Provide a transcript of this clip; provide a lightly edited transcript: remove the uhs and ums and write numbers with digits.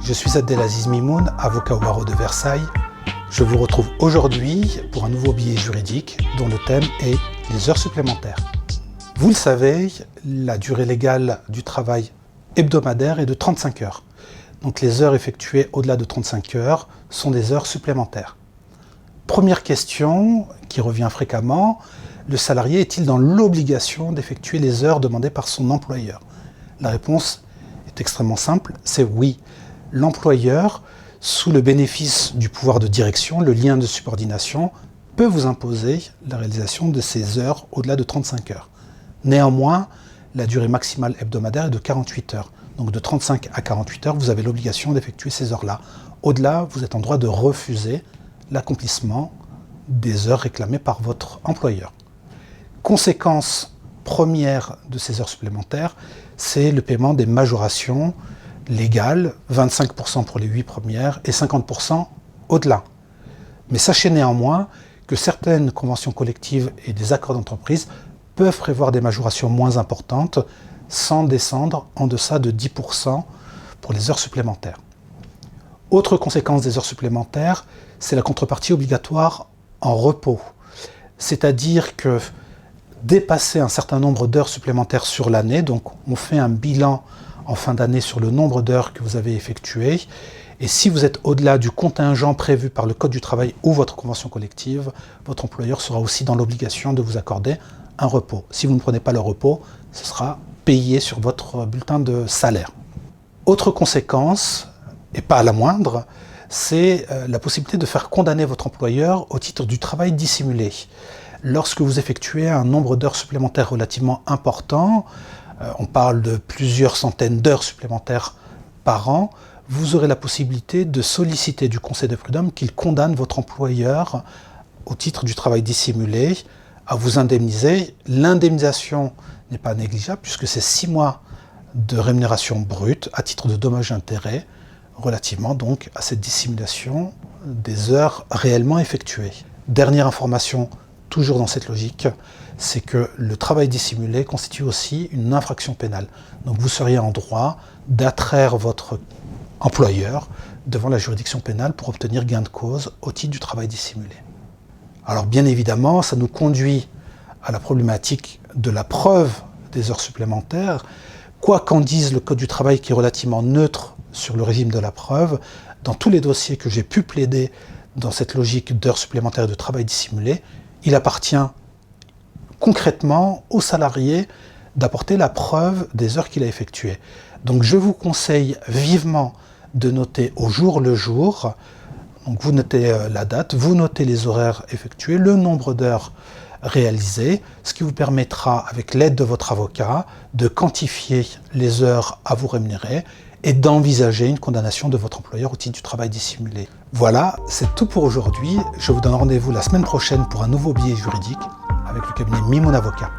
Je suis Abdelaziz Mimoun, avocat au barreau de Versailles. Je vous retrouve aujourd'hui pour un nouveau billet juridique dont le thème est les heures supplémentaires. Vous le savez, la durée légale du travail hebdomadaire est de 35 heures. Donc les heures effectuées au-delà de 35 heures sont des heures supplémentaires. Première question qui revient fréquemment, le salarié est-il dans l'obligation d'effectuer les heures demandées par son employeur? La réponse est extrêmement simple, c'est oui. L'employeur, sous le bénéfice du pouvoir de direction, le lien de subordination, peut vous imposer la réalisation de ces heures au-delà de 35 heures. Néanmoins, la durée maximale hebdomadaire est de 48 heures. Donc de 35 à 48 heures, vous avez l'obligation d'effectuer ces heures-là. Au-delà, vous êtes en droit de refuser l'accomplissement des heures réclamées par votre employeur. Conséquence première de ces heures supplémentaires, c'est le paiement des majorations légales, 25% pour les 8 premières et 50% au-delà. Mais sachez néanmoins que certaines conventions collectives et des accords d'entreprise peuvent prévoir des majorations moins importantes sans descendre en deçà de 10% pour les heures supplémentaires. Autre conséquence des heures supplémentaires, c'est la contrepartie obligatoire en repos. C'est-à-dire que dépasser un certain nombre d'heures supplémentaires sur l'année, donc on fait un bilan en fin d'année sur le nombre d'heures que vous avez effectuées, et si vous êtes au-delà du contingent prévu par le Code du travail ou votre convention collective, votre employeur sera aussi dans l'obligation de vous accorder un repos. Si vous ne prenez pas le repos, ce sera payé sur votre bulletin de salaire. Autre conséquence, et pas la moindre, c'est la possibilité de faire condamner votre employeur au titre du travail dissimulé. Lorsque vous effectuez un nombre d'heures supplémentaires relativement important, on parle de plusieurs centaines d'heures supplémentaires par an, vous aurez la possibilité de solliciter du Conseil de prud'homme qu'il condamne votre employeur au titre du travail dissimulé à vous indemniser. L'indemnisation n'est pas négligeable puisque c'est 6 mois de rémunération brute à titre de dommages et intérêts relativement donc à cette dissimulation des heures réellement effectuées. Dernière information, toujours dans cette logique, c'est que le travail dissimulé constitue aussi une infraction pénale. Donc vous seriez en droit d'attraire votre employeur devant la juridiction pénale pour obtenir gain de cause au titre du travail dissimulé. Alors bien évidemment, ça nous conduit à la problématique de la preuve des heures supplémentaires. Quoi qu'en dise le Code du travail qui est relativement neutre sur le régime de la preuve, dans tous les dossiers que j'ai pu plaider dans cette logique d'heures supplémentaires et de travail dissimulé, il appartient concrètement au salarié d'apporter la preuve des heures qu'il a effectuées. Donc je vous conseille vivement de noter au jour le jour. Donc vous notez la date, vous notez les horaires effectués, le nombre d'heures réalisées, ce qui vous permettra, avec l'aide de votre avocat, de quantifier les heures à vous rémunérer et d'envisager une condamnation de votre employeur au titre du travail dissimulé. Voilà, c'est tout pour aujourd'hui. Je vous donne rendez-vous la semaine prochaine pour un nouveau billet juridique avec le cabinet Mimoun Avocat.